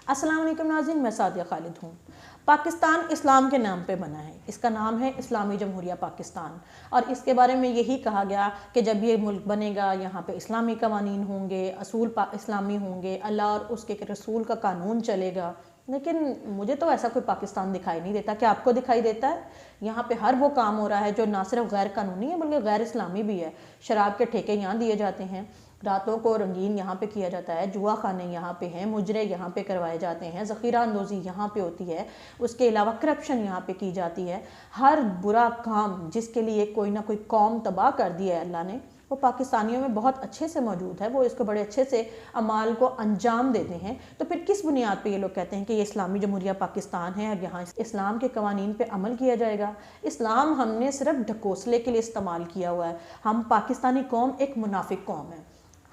अस्सलाम वालेकुम नाज़रीन, मैं सादिया खालिद हूँ। पाकिस्तान इस्लाम के नाम पे बना है। इसका नाम है इस्लामी जमहूरिया पाकिस्तान और इसके बारे में यही कहा गया कि जब ये मुल्क बनेगा यहाँ पे इस्लामी कवानीन होंगे, असूल इस्लामी होंगे, अल्लाह और उसके रसूल का कानून चलेगा। लेकिन मुझे तो ऐसा कोई पाकिस्तान दिखाई नहीं देता। क्या आपको दिखाई देता है? यहाँ पे हर वो काम हो रहा है जो ना सिर्फ गैर कानूनी है बल्कि गैर इस्लामी भी है। शराब के ठेके यहाँ दिए जाते हैं, रातों को रंगीन यहाँ पे किया जाता है, जुआ खाने यहाँ पे हैं, मुजरे यहाँ पे करवाए जाते हैं, ज़ख़ीरा अंदोज़ी यहाँ पे होती है, उसके अलावा करप्शन यहाँ पे की जाती है। हर बुरा काम जिसके लिए कोई ना कोई कौम तबाह कर दिया है अल्लाह ने, वो पाकिस्तानियों में बहुत अच्छे से मौजूद है। वो इसको बड़े अच्छे से अमाल को अंजाम देते हैं। तो फिर किस बुनियाद पे ये लोग कहते हैं कि ये इस्लामी जमहूरिया पाकिस्तान है और यहाँ इस्लाम के कवानीन पे अमल किया जाएगा? इस्लाम हमने सिर्फ ढकोसले के लिए इस्तेमाल किया हुआ है। हम पाकिस्तानी कौम एक मुनाफिक कौम है।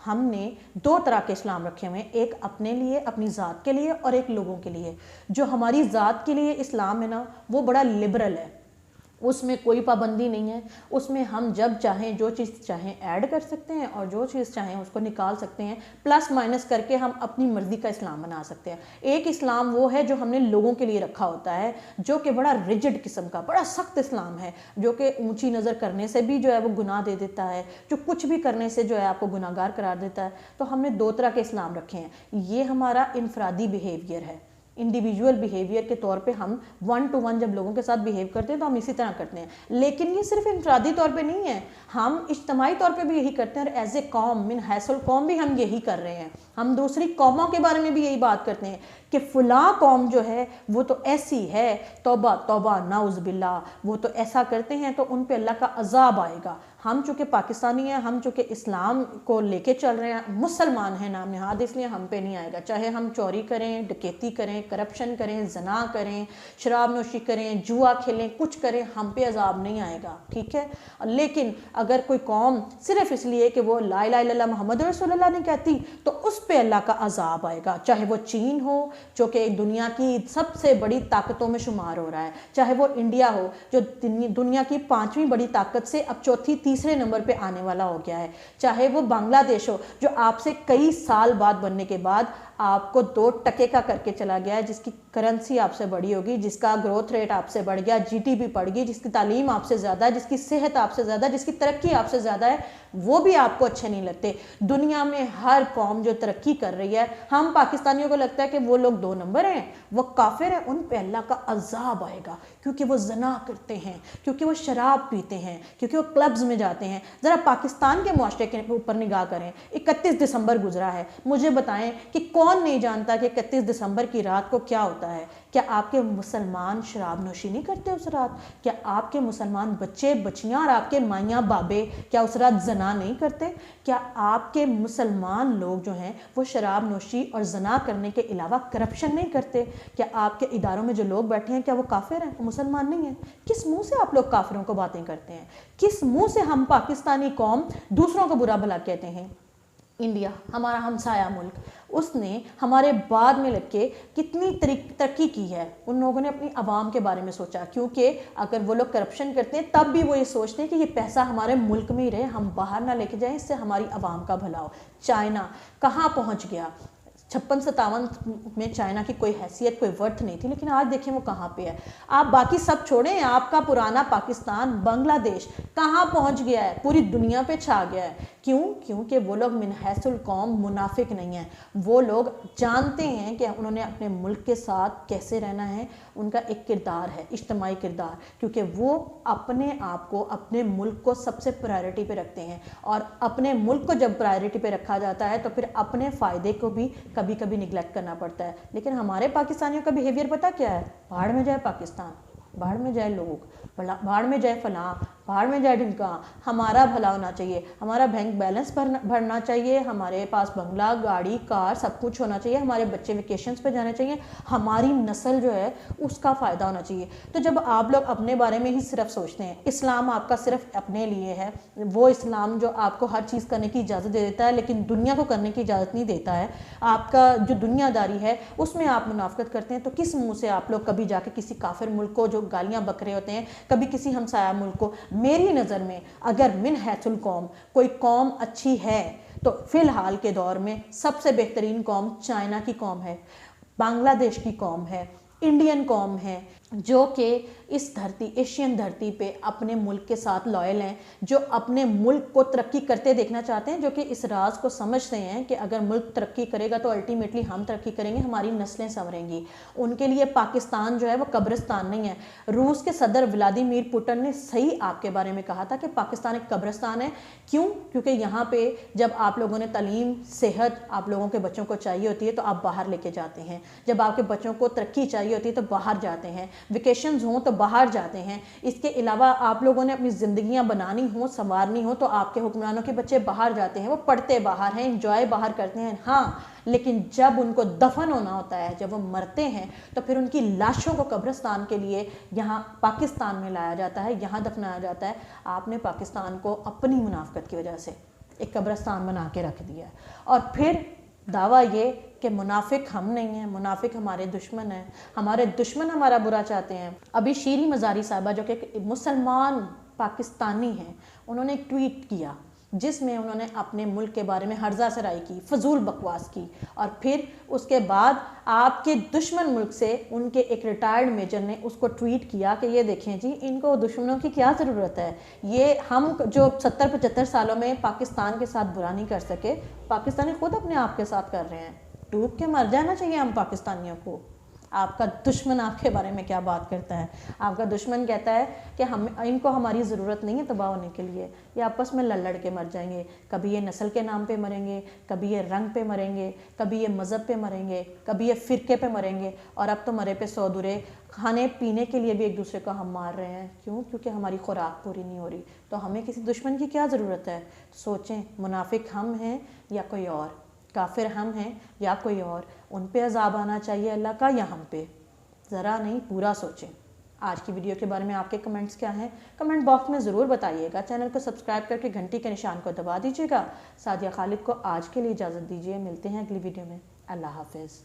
हमने दो तरह के इस्लाम रखे हुए हैं, एक अपने लिए, अपनी ज़ात के लिए, और एक लोगों के लिए। जो हमारी ज़ात के लिए इस्लाम है ना, वो बड़ा लिबरल है, उसमें कोई पाबंदी नहीं है। उसमें हम जब चाहें जो चीज़ चाहें ऐड कर सकते हैं और जो चीज़ चाहें उसको निकाल सकते हैं, प्लस माइनस करके हम अपनी मर्ज़ी का इस्लाम बना सकते हैं। एक इस्लाम वो है जो हमने लोगों के लिए रखा होता है, जो कि बड़ा रिजिड किस्म का, बड़ा सख्त इस्लाम है, जो कि ऊंची नज़र करने से भी जो है वो गुनाह दे देता है, जो कुछ भी करने से जो है आपको गुनाहगार करार देता है। तो हमने दो तरह के इस्लाम रखे हैं। ये हमारा इनफरादी बिहेवियर है, इंडिविजुअल बिहेवियर के तौर पे हम 1 to 1 जब लोगों के साथ बिहेव करते हैं तो हम इसी तरह करते हैं। लेकिन ये सिर्फ इंफरादी तौर पे नहीं है, हम इज्तमाही तौर पे भी यही करते हैं और एज ए कौम, मिन हैसल कौम भी हम यही कर रहे हैं। हम दूसरी कौमों के बारे में भी यही बात करते हैं कि फ़लाँ कौम जो है वो तो ऐसी है, तौबा तौबा नाउज़ बिल्लाह, वो तो ऐसा करते हैं तो उन पे अल्लाह का अजाब आएगा। हम चूँकि पाकिस्तानी हैं, हम चूँकि इस्लाम को लेके चल रहे हैं, मुसलमान हैं नाम नहाद, इसलिए हम पे नहीं आएगा। चाहे हम चोरी करें, डकैती करें, करप्शन करें, जना करें, शराब नोशी करें, जुआ खेलें, कुछ करें, हम पे अजाब नहीं आएगा, ठीक है। लेकिन अगर कोई कौम सिर्फ इसलिए कि वो ला इलाहा इल्लल्लाह मुहम्मद रसूलुल्लाह नहीं कहती तो उस पे अल्लाह का अजाब आएगा। चाहे वो चीन हो जो कि दुनिया की सबसे बड़ी ताकतों में शुमार हो रहा है, चाहे वो इंडिया हो जो दुनिया की 5वीं बड़ी ताकत से अब चौथी तीसरे नंबर पे आने वाला हो गया है, चाहे वो बांग्लादेश हो जो आपसे कई साल बाद बनने के बाद आपको 2% का करके चला गया है, जिसकी करेंसी आपसे बड़ी होगी, जिसका ग्रोथ रेट आपसे बढ़ गया, जीडीपी बढ़ गई, जिसकी तालीम आपसे ज़्यादा है, जिसकी सेहत आपसे ज़्यादा है, जिसकी तरक्की आपसे ज़्यादा है, वो भी आपको अच्छे नहीं लगते। दुनिया में हर कौम जो तरक्की कर रही है, हम पाकिस्तानियों को लगता है कि वो लोग 2 नंबर हैं, वो काफिर हैं, उन पे अल्लाह का अजाब आएगा क्योंकि वो जना करते हैं, क्योंकि वो शराब पीते हैं, क्योंकि वो क्लब्स में जाते हैं। ज़रा पाकिस्तान के मुआशरे के ऊपर निगाह करें। 31 दिसंबर गुजरा है, मुझे बताएं कि कौन नहीं जानता कि 31 दिसंबर की रात को क्या होता है? क्या आपके मुसलमान शराब नोशी नहीं करते उस रात? क्या आपके मुसलमान बच्चे बच्चियां और आपके माइयाँ बाबे क्या उस रात जना नहीं करते? क्या आपके मुसलमान लोग जो हैं वो शराब नोशी और जना करने के अलावा करप्शन नहीं करते? क्या आपके इदारों में जो लोग बैठे हैं क्या वो काफिर हैं, वो मुसलमान नहीं हैं? किस मुंह से आप लोग काफिरों को बातें करते हैं? किस मुंह से हम पाकिस्तानी कौम दूसरों को बुरा भला कहते हैं? इंडिया हमारा हमसाया मुल्क, उसने हमारे बाद में लग के कितनी तरक्की की है। उन लोगों ने अपनी आवाम के बारे में सोचा, क्योंकि अगर वो लोग करप्शन करते हैं तब भी वो ये सोचते हैं कि ये पैसा हमारे मुल्क में ही रहे, हम बाहर ना लेके जाएं, इससे हमारी आवाम का भला हो। चाइना कहाँ पहुँच गया? 56-57 में चाइना की कोई हैसियत, कोई वर्थ नहीं थी, लेकिन आज देखें वो कहाँ पे है। आप बाकी सब छोड़ें, आपका पुराना पाकिस्तान बांग्लादेश कहाँ पहुँच गया है? पूरी दुनिया पे छा गया है। क्यों? क्योंकि वो लोग मिन हैसुल कौम मुनाफिक नहीं हैं। वो लोग जानते हैं कि उन्होंने अपने मुल्क के साथ कैसे रहना है। उनका एक किरदार है, इज्तमाही किरदार, क्योंकि वो अपने आप को, अपने मुल्क को सबसे प्रायोरिटी पे रखते हैं। और अपने मुल्क को जब प्रायोरिटी पे रखा जाता है तो फिर अपने फ़ायदे को भी कभी कभी निगलेक्ट करना पड़ता है। लेकिन हमारे पाकिस्तानियों का बिहेवियर पता क्या है? भाड़ में जाए पाकिस्तान, भाड़ में जाए लोग, भाड़ में जाए फलां, भाड़ में जाए ढिमका। हमारा भला होना चाहिए, हमारा बैंक बैलेंस भरना चाहिए, हमारे पास बंगला, गाड़ी, कार सब कुछ होना चाहिए, हमारे बच्चे वेकेशंस पे जाने चाहिए, हमारी नस्ल जो है उसका फ़ायदा होना चाहिए। तो जब आप लोग अपने बारे में ही सिर्फ सोचते हैं, इस्लाम आपका सिर्फ अपने लिए है, वो इस्लाम जो आपको हर चीज़ करने की इजाज़त दे देता है लेकिन दुनिया को करने की इजाज़त नहीं देता है, आपका जो दुनियादारी है उसमें आप मुनाफिकत करते हैं, तो किस मुँह से आप लोग कभी जाके किसी काफिर मुल्क को जो गालियाँ बक रहे होते हैं, कभी किसी हमसाया मुल्क को? मेरी नज़र में अगर मिन हैथुल कौम कोई कौम अच्छी है तो फ़िलहाल के दौर में सबसे बेहतरीन कौम चाइना की कौम है। बांग्लादेश की कौम है, इंडियन कौम है, जो कि इस धरती, एशियन धरती पे अपने मुल्क के साथ लॉयल हैं, जो अपने मुल्क को तरक्की करते देखना चाहते हैं, जो कि इस राज को समझते हैं कि अगर मुल्क तरक्की करेगा तो अल्टीमेटली हम तरक्की करेंगे, हमारी नस्लें संवरेंगी। उनके लिए पाकिस्तान जो है वो कब्रिस्तान नहीं है। रूस के सदर व्लादिमीर पुतिन ने सही आपके बारे में कहा था कि पाकिस्तान एक कब्रिस्तान है। क्यों? क्योंकि यहाँ पे जब आप लोगों ने तालीम, सेहत आप लोगों के बच्चों को चाहिए होती है तो आप बाहर लेके जाते हैं, जब आपके बच्चों को तरक्की चाहिए होती है तो बाहर जाते हैं, वेकेशंस हों तो बाहर जाते हैं। इसके अलावा आप लोगों ने अपनी ज़िंदगियां बनानी हो, संवारनी हो तो आपके हुक्मरानों के बच्चे बाहर जाते हैं, वो पढ़ते बाहर हैं, एंजॉय बाहर करते हैं। हाँ, लेकिन जब उनको दफन होना होता है, जब वो मरते हैं तो फिर उनकी लाशों को कब्रिस्तान के लिए यहाँ पाकिस्तान में लाया जाता है, यहाँ दफनाया जाता है। आपने पाकिस्तान को अपनी मुनाफकत की वजह से एक कब्रिस्तान बना के रख दिया है। और फिर दावा ये कि मुनाफिक हम नहीं हैं, मुनाफिक हमारे दुश्मन हैं, हमारे दुश्मन हमारा बुरा चाहते हैं। अभी शीरी मज़ारी साहिबा जो कि एक मुसलमान पाकिस्तानी हैं, उन्होंने एक ट्वीट किया जिसमें उन्होंने अपने मुल्क के बारे में हर्जा सराई की, फजूल बकवास की, और फिर उसके बाद आपके दुश्मन मुल्क से उनके एक रिटायर्ड मेजर ने उसको ट्वीट किया कि ये देखें जी, इनको दुश्मनों की क्या ज़रूरत है, ये हम जो 70-75 सालों में पाकिस्तान के साथ बुरा नहीं कर सके, पाकिस्तानी खुद अपने आप के साथ कर रहे हैं। डूब के मर जाना चाहिए हम पाकिस्तानियों को। आपका दुश्मन आपके बारे में क्या बात करता है? आपका दुश्मन कहता है कि हम इनको हमारी ज़रूरत नहीं है तबाह होने के लिए, ये आपस में लड़ के मर जाएंगे। कभी ये नस्ल के नाम पे मरेंगे, कभी ये रंग पे मरेंगे, कभी ये मज़हब पे मरेंगे, कभी ये फ़िरके पे मरेंगे, और अब तो मरे पे 100 दुरे। खाने पीने के लिए भी एक दूसरे को हम मार रहे हैं। क्यों? क्योंकि हमारी खुराक पूरी नहीं हो रही। तो हमें किसी दुश्मन की क्या ज़रूरत है? सोचें, मुनाफिक हम हैं या कोई और, काफिर हम हैं या कोई और, उन पे अज़ाब आना चाहिए अल्लाह का या हम पे? ज़रा नहीं, पूरा सोचें। आज की वीडियो के बारे में आपके कमेंट्स क्या हैं? कमेंट बॉक्स में ज़रूर बताइएगा। चैनल को सब्सक्राइब करके घंटी के निशान को दबा दीजिएगा। सादिया खालिद को आज के लिए इजाज़त दीजिए, मिलते हैं अगली वीडियो में। अल्लाह हाफिज़।